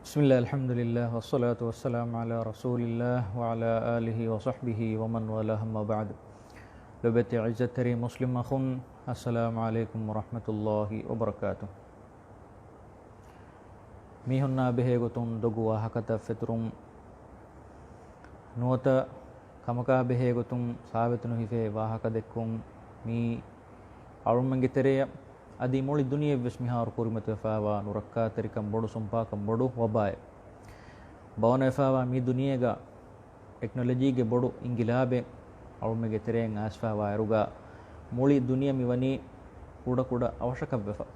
Bismillah, alhamdulillah, wassalatu wassalamu ala rasulillah wa ala alihi wa sahbihi wa man walah amma ba'd. Lobeti izzatari muslim akhun, assalamu alaikum wa rahmatullahi wa barakatuh. Mihunna behegotun dogu wahakata feturum nuwata kamaka behegotun savetunu hife wahaka dekkum mi arummange tereya adi moli duniye vesmihar kurimatu efawa nurakka terikam bodu sumpakam bodu wabaye bawna efawa mi duniyega technology ge bodu ingilabe arummege tereng asfawa eruga moli duniya miwani kuda kuda avashaka vefa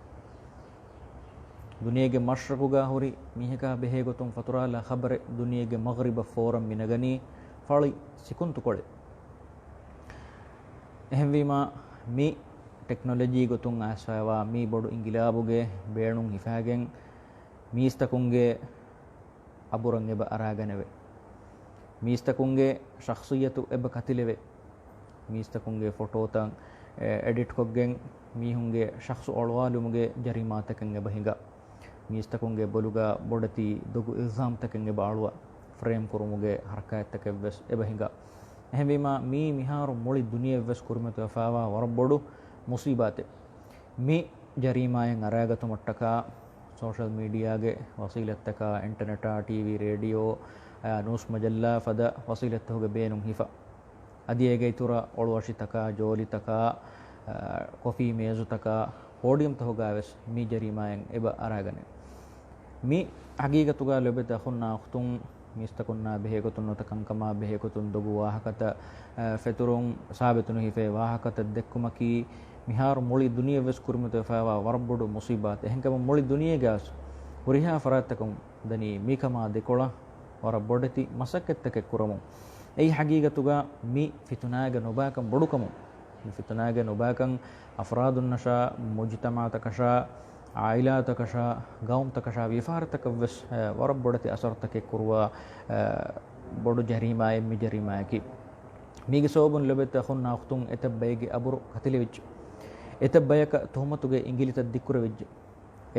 duniyege mashraquga hori miheka behegotun faturala khabare duniyege maghriba forum minagani fali sikuntu kole ehemwima mi technology gotun asfawa mi bodu ingilabuge beenun hifagen miistakunge aburan eba araganeve miistakunge shakhsiyatu eba katileve miistakunge photo tan edit koggen mihunge shakhsu olwalumuge jarimataken eba hinga miistakunge boluga bodati dogu ilzam taken eba alwa frame kurumuge harakayatake ves eba hinga ehemwima mi miharu moli duniya ves kurmetu afawa warbodu musibate mi jarimayen aragatu mattaka social media ge wasilattaka internet tv radio news majalla fada wasilattuge beenum hifa adiyege itura olwashitaka jolitaka coffee mezutaka podium togaves mi jarimayen eba aragane mi hagigatuga lebeta khunna khutun mistakunna behegotun notakankama behegotun dogu wahakata feturun sabetunu hife wahakata dekkumaki miharu moli duniya ves kurmutu efawa warbodu musibat ehenkama moli duniya gas uriha faratakum dani mikama dekola warbodati masakettake kuramu ei hagigatuga mi fitunaga nobakam bodukamu mi fitunaga nobakam afradun nasha mujtamaatakasha ailatakasha gaumtakasha vifartakavs warbodati asartake kurwa bodu jarima emmi jarimaki mige sobun lebeta khunna khutun etabbayge aburu katilewich etabbayaka tuhmatuge ingilita dikkuravejje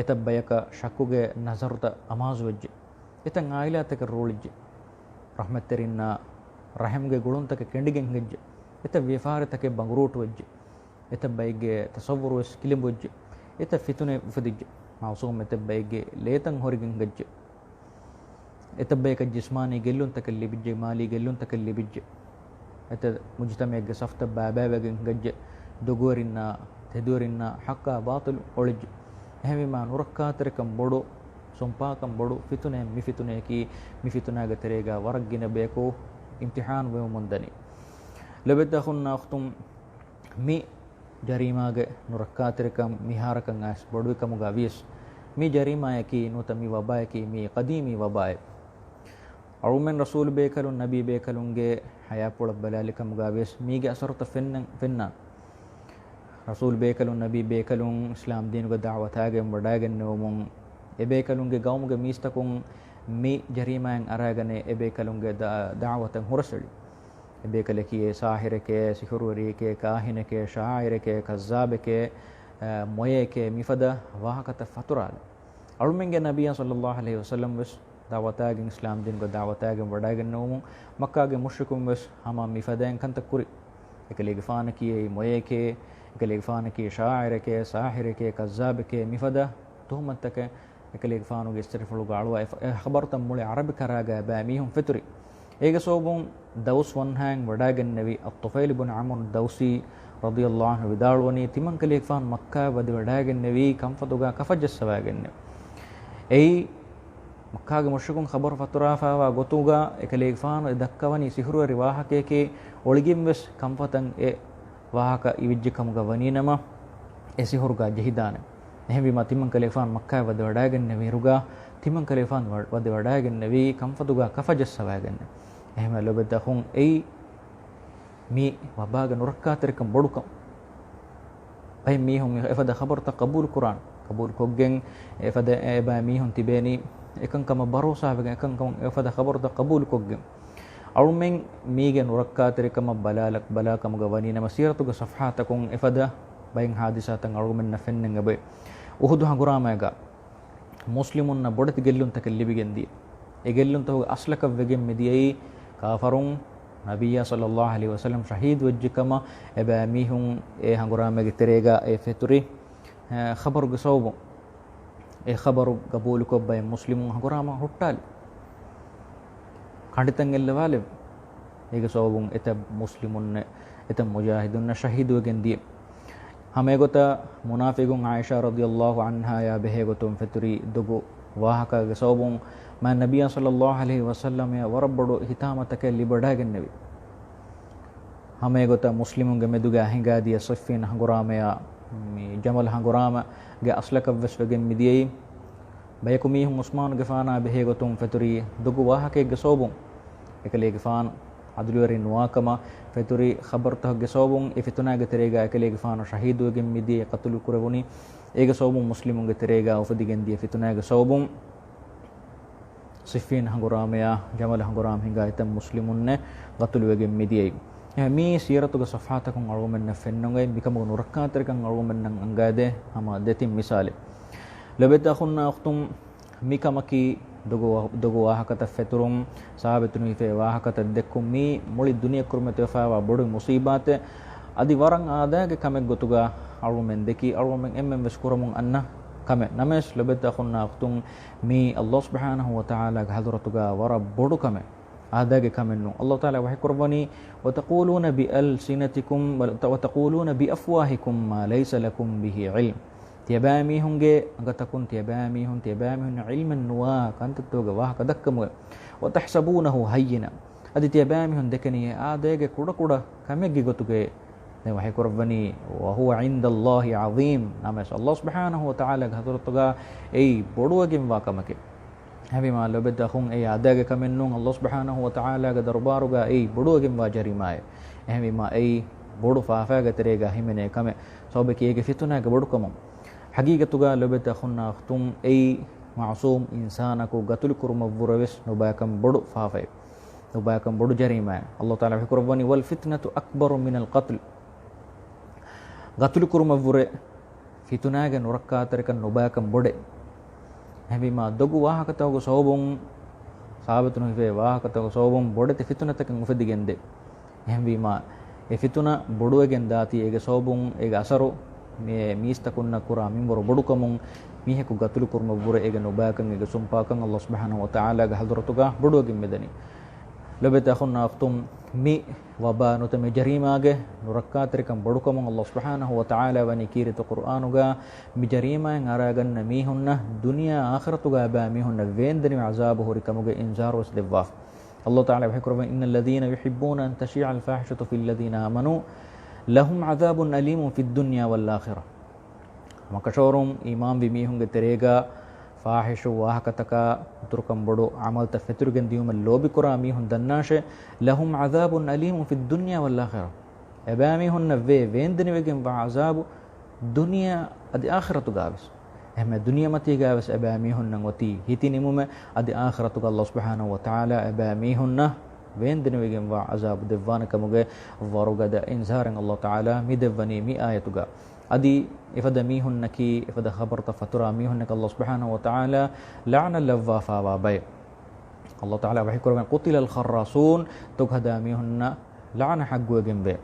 etabbayaka shakkuge nazarta amazuvejje etan ailatake rolijje rahmatterinna rahimge guluntake kendigen hejje eta vifaratake bangurutuwejje etabbayge tasawwuru es kilimujje eta fitune ufadijje mausum etabbayge letan horigen gejje etabbayka jismani gelluntake libijje mali gelluntake libijje eta mujtamege safta babawagen gejje dogorinna tedurinna haqqa batil olij ehmima nurakkaterkam bodu sompakam bodu fitune mifitune ki mifitunaga terega waragina beko imtihan we mundani lebeda khunna khtum mi jarimage nurakkaterkam miharakan as bodu kamuga vies mi jarima ki nutami wabaye ki mi qadimi wabaye arumen rasul bekalun nabi bekalunge hayapul balalikam gaves mige asarta fenna rasul bekalun nabi bekalun islam dinuga da'watage wadagen nomun ebekalunge gaumuge mistakun mi jarimaen aragane ebekalunge da'watan hurasali ebekaleki sahireke sihururike kahineke sha'ireke kazzabeke moyeke mifada wahakata fatural alumenge nabiya sallallahu alaihi wasallam wes da'watagen islam dinuga da'watage wadagen nomun makkage mushrikun wes hama mifaden kanta kuri ekalege faanaki moyeke ekalege faanaki sha'ireke sahireke kazzabeke mifada tuhmatake ekalege faanuge istirfulu galwa khabartam mule arabi karaga ba mihum fitri ege sobun daus wanhang wadagen nabi at-tufail ibn amr dausi radiyallahu anhu vidalwani timan kalege faan makka wadi wadagen nabi kamfatuga kafajassawagen ei makkage mushrikun khabar faturafawa gotuga ekalege faan dakkawani sihru riwahakeke oligimwes kamfatan e wahaka iwijjikamuga waninama e sihurga jehidane ehmima timman kalefan makka wadi wadagen neviruga timman kalefan wadi wadagen nevi kamfatuga kafajassawagen ehma lobeda khun ei mi wabaga nurakkaterkam bodukam ay mihum efada khabarta qabul quran qabul koggen efada eba mihun tibeni ekankama barosa wegen ekankam efada khabarta qabul koggen arumen mige nurakkaterkam balakam gawani nama siratuga safhatakun efada bayin hadisatan argumen na fennen gabe uhud hanguramaga muslimunna bodati gellunta kellibigendi e gellunta hoge aslaka vegen mediyai kafarun nabiyya sallallahu alaihi wasallam shahid wajjikama eba mihun e hanguramege terega e feturi khabaru ge sawbu e khabaru qabulu ko bay muslimun hangurama hottal kanditan ellawale ege sawbun eta muslimunne eta mujahidunna shahid wegendi hame gota munafiqun aisha radhiyallahu anha ya behe gotum feturi dugu wahaka ge sawbun ma nabiyya sallallahu alaihi wasallam ya warabbodu hitamata ke libadagen nevi hame gota muslimun ge meduga hinga dia saffin hangurama ya mi jamal hangurama ge aslaka veswegen midiyai bayakumi hum usman ge fana behe gotum feturi dugu wahake ge sawbun ekale ge fan adulwari nuwakama feturi khabar tahge sawbun e fituna ge terega ekale ge fana shahidu ge midi qatlu kurabuni ege sawbun muslimun ge terega ufadigen die fituna ge sawbun siffin hanguramaya jamal hanguram hinga itam muslimunne qatlu ge midi mi siratu ge safhatakun argumen fennonge bikamu nurakkaterkan argumen nan angade ama detim misale labeta khunna akhtum mikamaki dogo wahakata feturum sahabetunu ife wahakata dekkum mi muli duniya kurmete fawa bodu musibate adi warang adage kamek gotuga argumen deki argumen emmem beskuramun anna kame names labeta khunna akhtum mi Allah subhanahu wa ta'ala ga hadratuga wara bodu kame adage kamennu Allah ta'ala wahi qurbani wa taquluna bi alsinatikum wa taquluna bi afwahikum ma laysa lakum bihi ilm tiabami hunge angatakun tiabami hun ilman nuwa kantattoga wahaka dakkamu wa tahsabunahu hayyina adi tiabami hun dekani adege kuda kameggi gotuge ne wahi qurbani wa huwa inda Allah azim namas Allah subhanahu wa ta'ala hadratuga ei boduwagin wakamake habima lobedda hun ei adege kamennun Allah subhanahu wa ta'ala ga darbaruga ei boduwagin wajarimaye habima ei bodu faafaga terega himene kame sobeki ege fituna ga bodukamum haqiqatuga lobeta khunna akhtum ay ma'sum insana ko gatul kurma burawes no bakam bodu faafay no bakam bodu jarima Allah taala fikrobani wal fitnatu akbaru min al qatl gatul kurma bure fitunaga nurakkater kan no bakam bode habima dogu wahakata go sobun sahabetunu fe wahakata go sobun bodete fitunata kan ufadigende habima e fituna boduwegen dati ege sobun ege asaru me mistakunna kura minbor bodukamun miheku gatulu kurma bure ege nobakan ege sumpakan Allah subhanahu wa ta'ala ga hadratuga boduwagin medani labeta khunna aftum mi wabanu tame jarimage nurakkatrikan bodukamun Allah subhanahu wa ta'ala wani kiritu qur'anuga mi jarima ngaragan mihunna dunya akhiratuga ba mihunna vendani azabuhu rikamuge injarus devaf Allah ta'ala bahikruba innal ladhina yuhibbuna an tashi'a al fahishatu fil ladhina amanu lahum adhabun alimun fid dunya wal akhirah makashorum imam bimihunge terega fahishu wahakataka turkam bodu amal ta feturgen diumal lobi kura mihun dannashe lahum adhabun alimun fid dunya wal akhirah abami hunna vendeni wegen wa azabu dunya adi akhiratu gavis ehme dunya mati gavis abami hunna wati hitinimume adi akhiratu Allah subhanahu wa ta'ala abami hunna vendeni wegen wa azab devwana kamuge warugada inzaran Allah ta'ala mi devani mi ayatuga adi ifada mihunnaki ifada khabarta fatura mihunnaka Allah subhanahu wa ta'ala la'na lawwafa wa bay Allah ta'ala wahi kurban qutila al kharrasun tughada mihunna la'na haggu gembe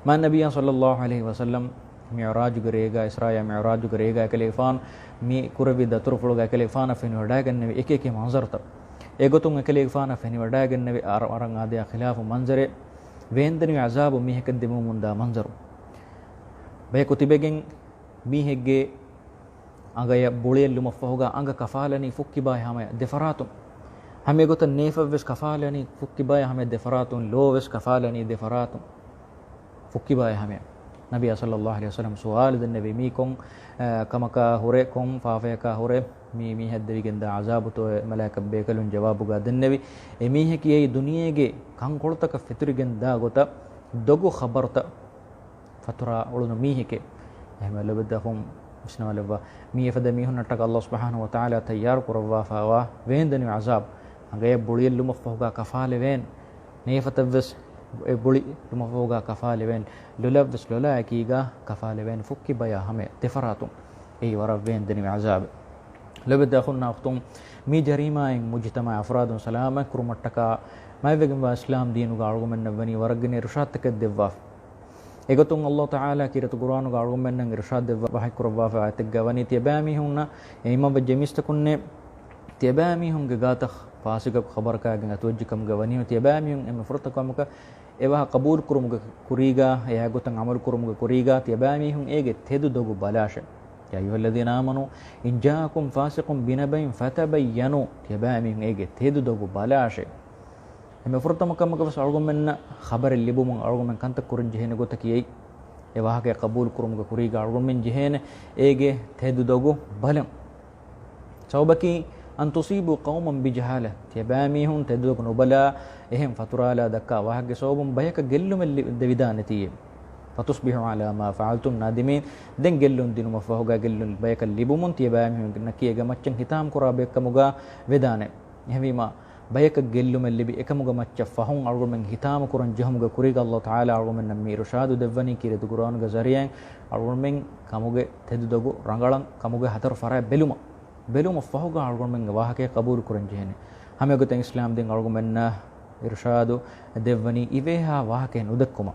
ma nabiyyan sallallahu alaihi wasallam mi'raj garega israya mi'raj garega kalifan mi kuravida turfuluga kalifana fin wadagan ne ek manzarta egotun ekele faana feni wadagen nevi arang ade khilafu manzare vendeni azabu mihekad demu munda manzaru be kutibegen mihegge angaya boliyellu mafhuga anga kafalani fukki bay hama defaratun hame gotan nefavs kafalani fukki bay hame defaratun loves kafalani defaratun fukki bay hame nabiy sallallahu alaihi wasallam sual den nabi mi kon kamaka hore kon faafeka hore mi haddevigen da azabu to malaika bekalun jawabuga dennevi emihe kiye duniyege kan koltaka fiturigen da gota dogu khabarta fatura ulunu miheke ehma labadahum usna laba mi fada mi hunata Allah subhanahu wa ta'ala tayyar kurwa fawa vendani azab angay buliyellu mafhuga kafale ven nefatavs e buli mafhuga kafale ven lulavs lula akiga kafale ven fukki baya hame tifaratum ei wara vendani azab لبد أخونا أختم مي جريمة مجتمع أفراد سلامة كرمتك ما يفهم إسلام دين وقارو من نبني ورجني رشاد تكدفاف إيقتون الله تعالى كيرت القرآن وقارو من رشاد بحي كرباف عتقواني تيبامي هنا إمام بجميس تكون تيبامي هم جاتخ فاسق خبر كاجن أتوجكم جواني تيبامي هم مفرطكم كا إيوه قبول كرم كوريجا إيقتون عمل كرم كوريجا تيبامي هم إيجت تهدو دوغو بلاش يا أيها الذين آمنوا إن جاءكم فاسق بنبأ فتبينوا تيبامي هم إيجت تهدو دوغو بلاش هم فرطم كم كبس أرجو من خبر اللي بو من أرجو من كنت كورن جهنم قلت كيي إيوه كي قبول كرم كوريجا أرجو من جهنم إيجت تهدو دوغو بلم سوبكي أن تصيبوا قوما بجهالة تباميهم تدوك نبلا إهم فترالا دكا وحق صوبهم بيك قلهم اللي دبيدانتي فتصبحوا على ما فعلتم نادمين دين قلهم دينو مفهوغا قلهم بيك اللي بمون تباميهم نكيه غمچن ختام كرا بيك مغا ودانه يهمي ما بيك قلهم اللي بيك مغا مچ فهم أرغو من ختام كرن جهم كوريغ الله تعالى أرغو من نمي رشاد دفني كيرت قرآن غزاريان أرغو من كمغا تددوغو رنگالان كمغا حتر فرا بلوما بلوم فهوغا أرغمن واهكي قبول كرنجهني هم يقولون إسلام دين أرغمن إرشاد دفني إيوها واهكي ندكما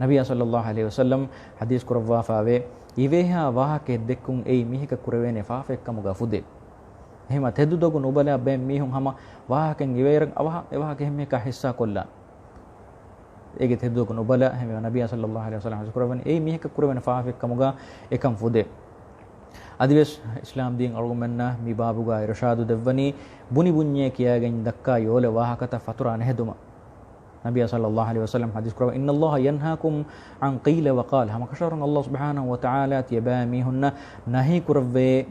نبي صلى الله عليه وسلم حديث كروا فاوي إيوها واهكي دكون أي ميهك كروين فافك كمغا فودي هما تدودوغو نوبلا بين ميهم هما واهكي إيوهرن واهكي هم يكا حصة كلا إيجي تدودوغو نوبلا هم نبي صلى الله عليه وسلم حديث كروين أي ميهك كروين فافك كمغا إكم فودي أدبس إسلام دين أرغمنا مبابوغا إرشاد دفني بني بني كياغن دكا يول واهكتا فترة نهدما نبي صلى الله عليه وسلم حديث كروا إن الله ينهاكم عن قيل وقال هم كشرن الله سبحانه وتعالى تيبامي هن نهي كربي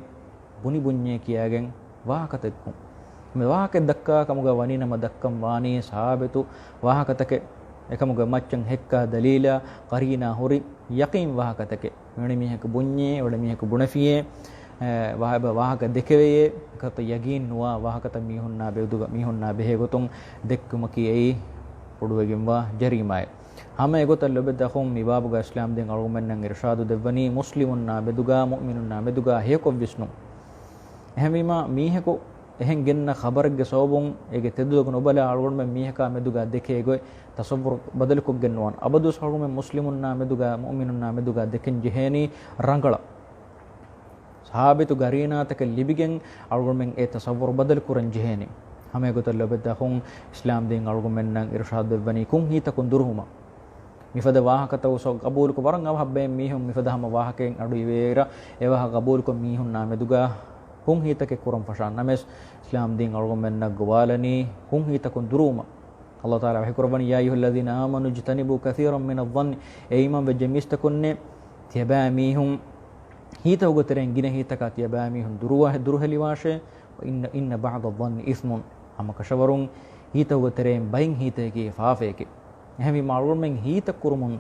بني بني كياغن واهكتكم واهكت دكا كمغا وانينا مدكم واني صحابتو واهكتك එකමුග මච්චන් හෙක්කා දලීලා කරීනා හොරි යකීන් වාහකතක මෙණි මිහක බුඤ්ඤේ වඩ මිහක බුණෆියේ වාහබ වාහක දෙකවේ කත යගීන් නුවා වාහකත මිහුන්නා බෙදුග මිහුන්නා බෙහෙගොතුන් දෙක්කම කීයි පොඩුවගෙන් වා ජරීමයි හැම එගොත ලබදහුම් මිබාබුග ඉස්ලාම් දෙන් අරුමෙන්නන් ඉර්ෂාදු දෙවනි මුස්ලිමුන්නා බෙදුගා මුමිනුන්නා බෙදුගා හේකො විස්නු එහෙමීම මිහකෝ එහෙන් ගෙන්න خبرගේ සෝබුන් ඒගේ තෙදුක නොබල අරුගොන් මිහකා මෙදුගා දෙකේ ගොයි تصور بدل کو گنوان ابدو سحرو میں مسلمون نامدوگا مؤمنون نامدوگا دکن جہنی رنگلا صحابہ تو گرینا تک لبگن ارگمن اے تصور بدل کو رن جہنی ہمیں گتر لبدا ہوں اسلام دین ارگمن نن ارشاد بنی کون ہی تکن درہما مفد واہ کتو سو قبول کو ورنگ حبے میہم مفد ہم واہ کے اڑی ویرا اے واہ قبول کو میہن نامدوگا کون ہی تک کرم فشان نمس اسلام دین ارگمن نن گوالنی کون ہی تکن درہما الله تعالى وحي قربان يا أيها الذين آمنوا اجتنبوا كثيرا من الظن أيمان بجميس تكون تيباميهم هيتا وقترين جنة هيتا كتيباميهم دروه لواشة وإن بعض الظن إثم أما كشورون هيتا وقترين بين هيتا كي فافيك همی معلوم من هیتا کرمون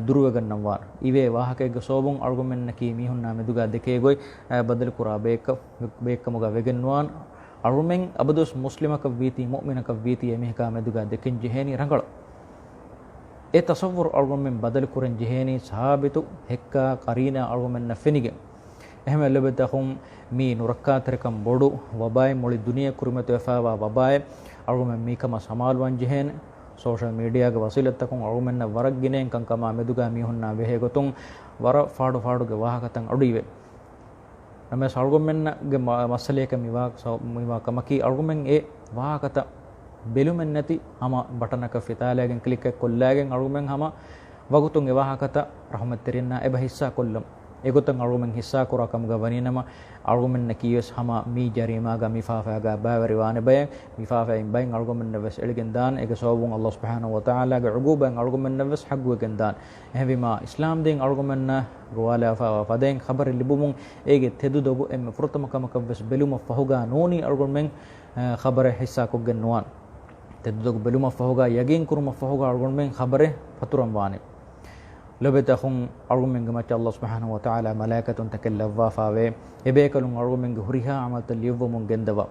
دروه گنوار ایوه واهکه گسوبون ارگومن نکی میهن نام دوگا دکه گوی بدل کرا بیک مگا وگنوان අරුමෙන් අබදොස් මුස්ලිමක වීති මුමිනක වීති එමිහකා මෙදුගා දෙකින් ජෙහෙනි රංගල ඒ තසවුර් අරුමෙන් බදල් කුරන් ජෙහෙනි සහාබිතු හෙක්කා කරීනා අරුමෙන් නෆෙනිගෙ එහෙම ලැබෙතහුම් මී නුරක්කාතරකම් බොඩු වබායි මොලි දුනිය කුරුමත වෆාවා වබායි අරුමෙන් මීකම සමාල්වන් ජෙහෙන සෝෂල් මීඩියාගේ වසිලත්තකුන් අරුමෙන් වරක් ගිනෙන් කංකම මෙදුගා මිහුන්නා වෙහෙ ගොතුන් වර ෆාඩුගේ වාහකතන් අඩුයිවේ නම සල්ගොමෙන්ගේ මස්සලයක මිවා කමකි අල්ගොමෙන් ඒ වාහකත බෙලුමෙන් නැති හම බටනක ෆිතාලයෙන් ක්ලික් එක කොල්ලාගෙන් අල්ගොමෙන් හම වගුතුන් ඒ වාහකත රහමත් තෙරින්න එබ හිස්සා කොල්ලම් ඒගොතන් අල්ගොමෙන් හිස්සා කරකම ගවනිනම අල්ගොමෙන් නකියස් හම මී ජරීමාගා මිෆාෆාගා බාවරි වානේ බය මිෆාෆායින් බයින් අල්ගොමෙන් නවස් එලගෙන් දාන ඒක සෝබුන් අල්ලාහ් සුබ්හානහු වතාලාගේ උගුබෙන් අල්ගොමෙන් නවස් හග්ගුවෙන් දාන එහෙවිමා ඉස්ලාම් දෙන් අල්ගොමෙන් ගෝවාලා ෆදෙන් خبر ලිබුමුන් ඒගේ තෙදු දොබු එම් ෆෘතමකම කවස් බෙලුම ෆහුගා නෝනි අල්ගොමෙන් خبر හිස්සා කොග්ගෙන් නුවන් තෙදු දොබු බෙලුම ෆහුගා යගින් කුරුම ෆහුගා අල්ගොමෙන් خبر ෆතුරම් වානේ لبتهم أرجومن جماعة الله سبحانه وتعالى ملائكة تكلفوا فاوي إبيكلون أرجومن هريها عملت اليوم من جندوا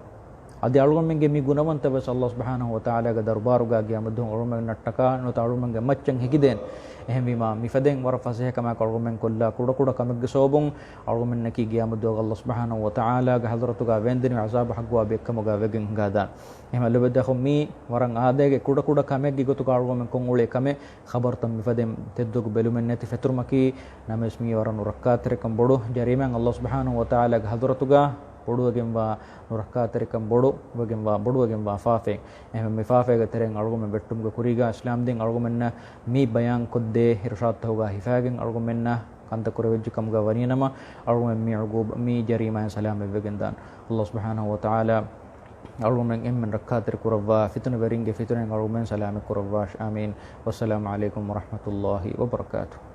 adi alugomenge mi gunawanta bas Allah subhanahu wa ta'ala ga darbaruga giyamuddun alugomenge nattaka no ta alugomenge maccan hekiden ehmima mifaden war fasih kama alugomenge kolla kuda kuda kamegge sobun alugomenne ki giyamuddu Allah subhanahu wa ta'ala ga hadratuga wendini azab hagwa bekkamuga wegen gada ehma lebedda khummi warang adege kuda kuda kamegge gotu alugomenge kon ule kame khabar tam mifaden teddug belumenneti feturmaki namesmi waranu rakkatere kam bodu jariman Allah subhanahu wa ta'ala ga hadratuga boduwagenwa nurakkaterikam bodu wagenwa boduwagenwa faafe ehme me faafe ga tereng algumen bettumga kuriga islam den algumenna mi bayan kodde irshad hoga hifagen algumenna kanta kurewejji kamga waninama algumen mi ugub mi jarima salam wegendan Allah subhanahu wa ta'ala algumen emmen rakkater kurawwa fitna beringe fitna algumen salam kurawwa amin wassalamu alaikum warahmatullahi wabarakatuh.